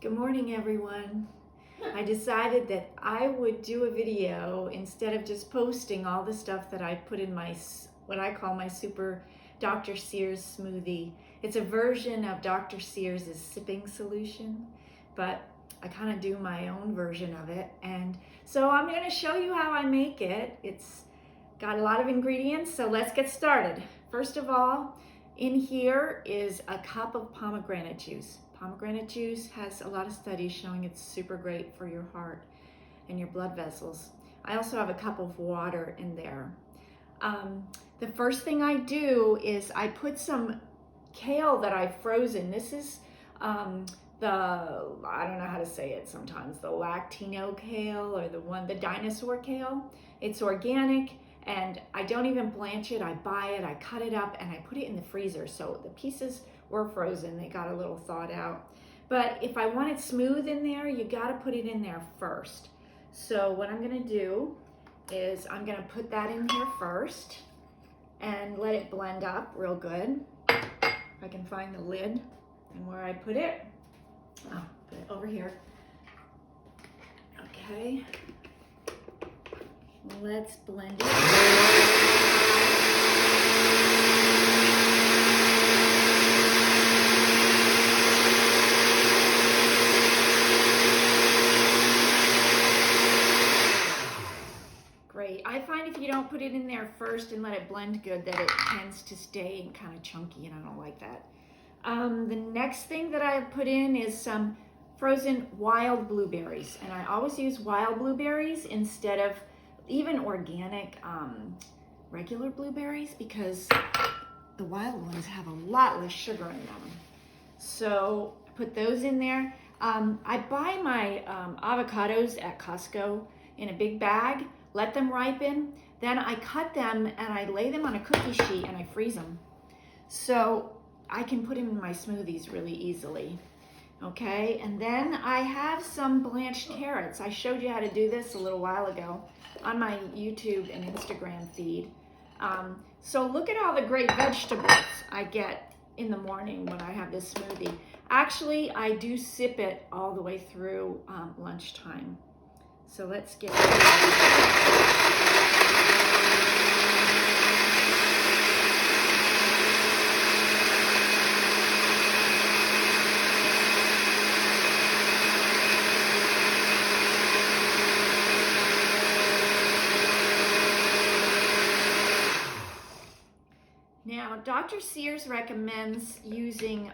Good morning, everyone. I decided that I would do a video instead of just posting all the stuff that I put in my, what I call my super Dr. Sear's smoothie. It's a version of Dr. Sear's sipping solution, but I kind of do my own version of it. And so I'm going to show you how I make it. It's got a lot of ingredients, so let's get started. First of all, in here is a cup of pomegranate juice. Pomegranate juice has a lot of studies showing it's super great for your heart and your blood vessels. I also have a cup of water in there. The first thing I do is I put some kale that I've frozen. This is I don't know how to say it sometimes, the lactino kale or the dinosaur kale. It's organic and I don't even blanch it. I buy it, I cut it up and I put it in the freezer. So the pieces were frozen, they got a little thawed out. But if I want it smooth in there, you gotta put it in there first. So what I'm gonna do is I'm gonna put that in here first and let it blend up real good. If I can find the lid and where I put it. Oh, put it over here. Okay. Let's blend it. Great. I find if you don't put it in there first and let it blend good, that it tends to stay kind of chunky, and I don't like that. The next thing that I put in is some frozen wild blueberries, and I always use wild blueberries instead of even organic regular blueberries because the wild ones have a lot less sugar in them. So I put those in there. I buy my avocados at Costco in a big bag, let them ripen, then I cut them and I lay them on a cookie sheet and I freeze them. So I can put them in my smoothies really easily. Okay, and then I have some blanched carrots. I showed you how to do this a little while ago on my YouTube and Instagram feed. So look at all the great vegetables I get in the morning when I have this smoothie. Actually, I do sip it all the way through lunchtime. So let's get Now, Dr. Sears recommends using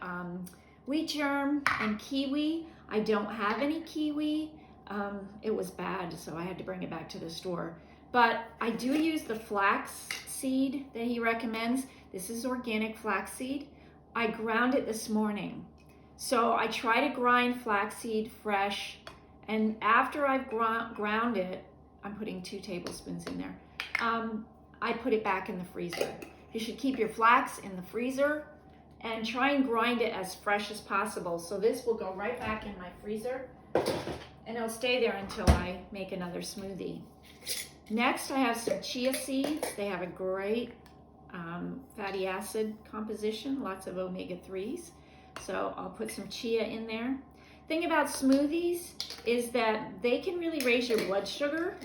wheat germ and kiwi. I don't have any kiwi. It was bad, so I had to bring it back to the store. But I do use the flax seed that he recommends. This is organic flaxseed. I ground it this morning. So I try to grind flaxseed fresh, and after I've ground it, I'm putting 2 tablespoons in there, I put it back in the freezer. You should keep your flax in the freezer and try and grind it as fresh as possible. So this will go right back in my freezer and it'll stay there until I make another smoothie. Next, I have some chia seeds. They have a great fatty acid composition, lots of omega-3s. So I'll put some chia in there. Thing about smoothies is that they can really raise your blood sugar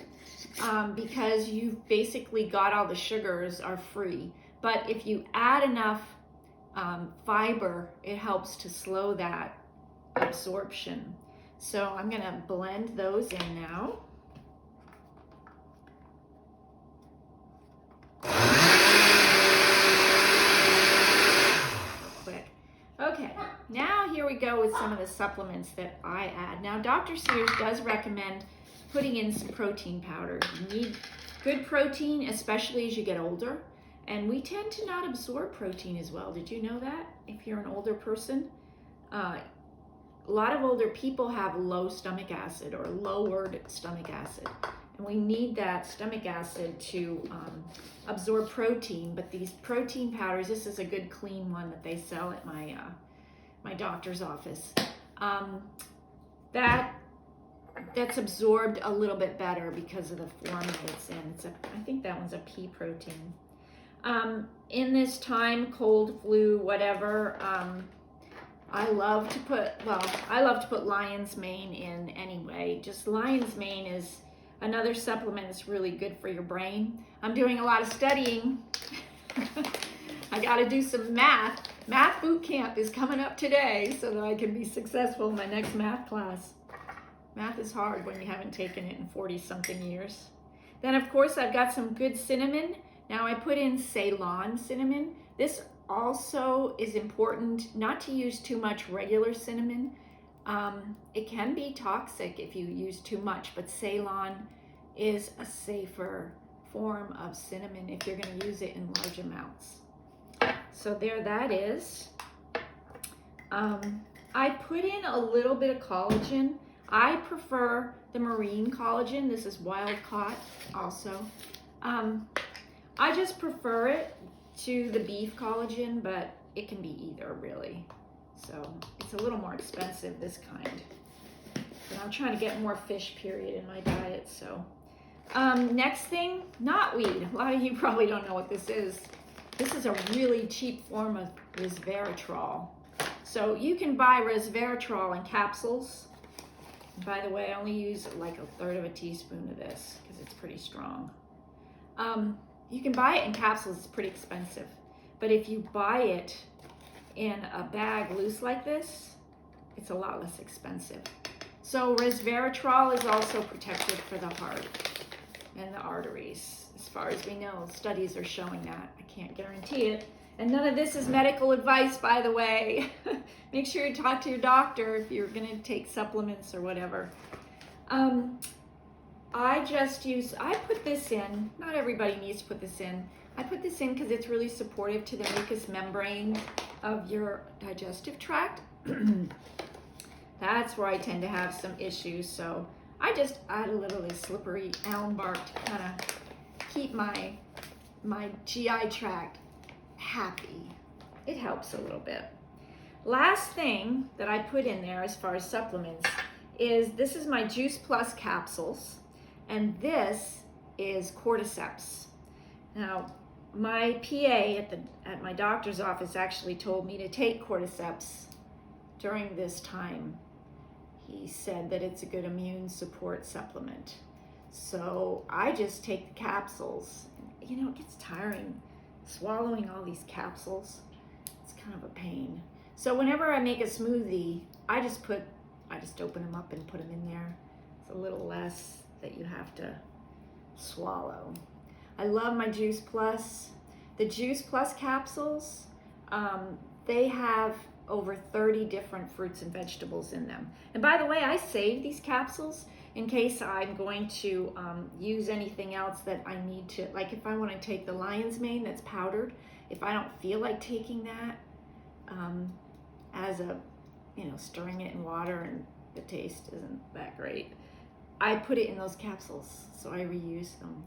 because you've basically got all the sugars are free. But if you add enough fiber, it helps to slow that absorption. So I'm gonna blend those in now. Quick. Okay, now here we go with some of the supplements that I add. Now, Dr. Sears does recommend putting in some protein powder. You need good protein, especially as you get older. And we tend to not absorb protein as well. Did you know that? If you're an older person, a lot of older people have low stomach acid or lowered stomach acid. And we need that stomach acid to absorb protein. But these protein powders, this is a good clean one that they sell at my, my doctor's office. That's absorbed a little bit better because of the form that it's in. I think that one's a pea protein. In this time, cold, flu, whatever, I love to put lion's mane in anyway. Just lion's mane is another supplement that's really good for your brain. I'm doing a lot of studying. I got to do some math. Math boot camp is coming up today so that I can be successful in my next math class. Math is hard when you haven't taken it in 40-something years. Then, of course, I've got some good cinnamon. Now, I put in Ceylon cinnamon. This also is important not to use too much regular cinnamon. It can be toxic if you use too much, but Ceylon is a safer form of cinnamon if you're going to use it in large amounts. So there that is. I put in a little bit of collagen. I prefer the marine collagen. This is wild caught also. I just prefer it to the beef collagen, but it can be either really. So it's a little more expensive, this kind. But I'm trying to get more fish, period, in my diet. So next thing, knotweed. A lot of you probably don't know what this is. This is a really cheap form of resveratrol. So you can buy resveratrol in capsules. By the way, I only use like 1/3 of a teaspoon of this because it's pretty strong. You can buy it in capsules, it's pretty expensive. But if you buy it in a bag loose like this, it's a lot less expensive. So resveratrol is also protective for the heart and the arteries. As far as we know, studies are showing that. I can't guarantee it. And none of this is medical advice, by the way. Make sure you talk to your doctor if you're gonna take supplements or whatever. I put this in, not everybody needs to put this in. I put this in because it's really supportive to the mucous membrane of your digestive tract. That's where I tend to have some issues. So I just add a little of this slippery elm bark to kind of keep my GI tract happy. It helps a little bit. Last thing that I put in there as far as supplements is this is my Juice Plus capsules, and this is cordyceps. Now, my PA at my doctor's office actually told me to take cordyceps during this time. He said that it's a good immune support supplement. So I just take the capsules. You know, it gets tiring swallowing all these capsules. It's kind of a pain. So whenever I make a smoothie, I just open them up and put them in there. It's a little less that you have to swallow. I love my Juice Plus. The Juice Plus capsules, they have over 30 different fruits and vegetables in them. And by the way, I save these capsules in case I'm going to use anything else that I need to, like if I want to take the lion's mane that's powdered, if I don't feel like taking that as a, stirring it in water and the taste isn't that great, I put it in those capsules, so I reuse them.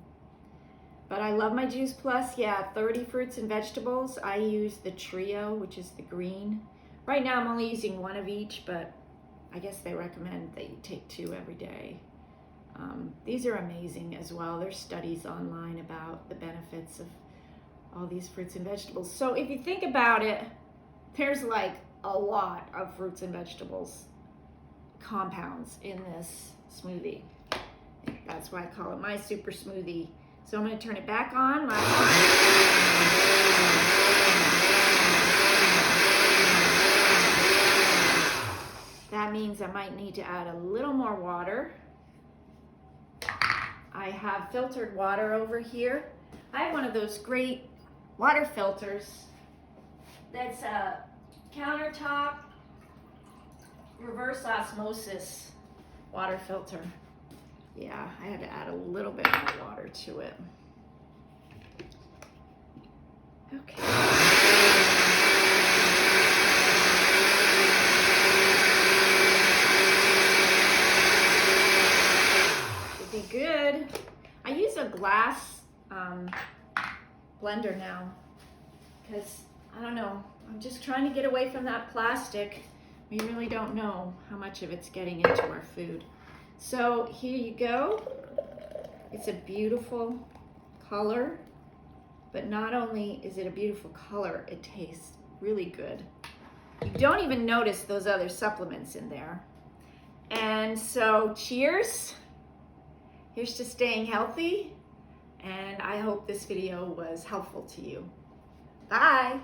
But I love my Juice Plus. 30 fruits and vegetables. I use the trio, which is the green. Right now I'm only using one of each, but I guess they recommend that you take 2 every day. These are amazing as well. There's studies online about the benefits of all these fruits and vegetables. So if you think about it, there's like a lot of fruits and vegetables compounds in this smoothie. That's why I call it my super smoothie. So I'm going to turn it back on. That means I might need to add a little more water. I have filtered water over here. I have one of those great water filters that's a countertop reverse osmosis water filter. Yeah, I had to add a little bit more water to it. Okay. Should be good. I use a glass blender now because, I don't know, I'm just trying to get away from that plastic. We really don't know how much of it's getting into our food. So here you go. It's a beautiful color, but not only is it a beautiful color, it tastes really good. You don't even notice those other supplements in there. And so cheers. Here's to staying healthy. And I hope this video was helpful to you. Bye.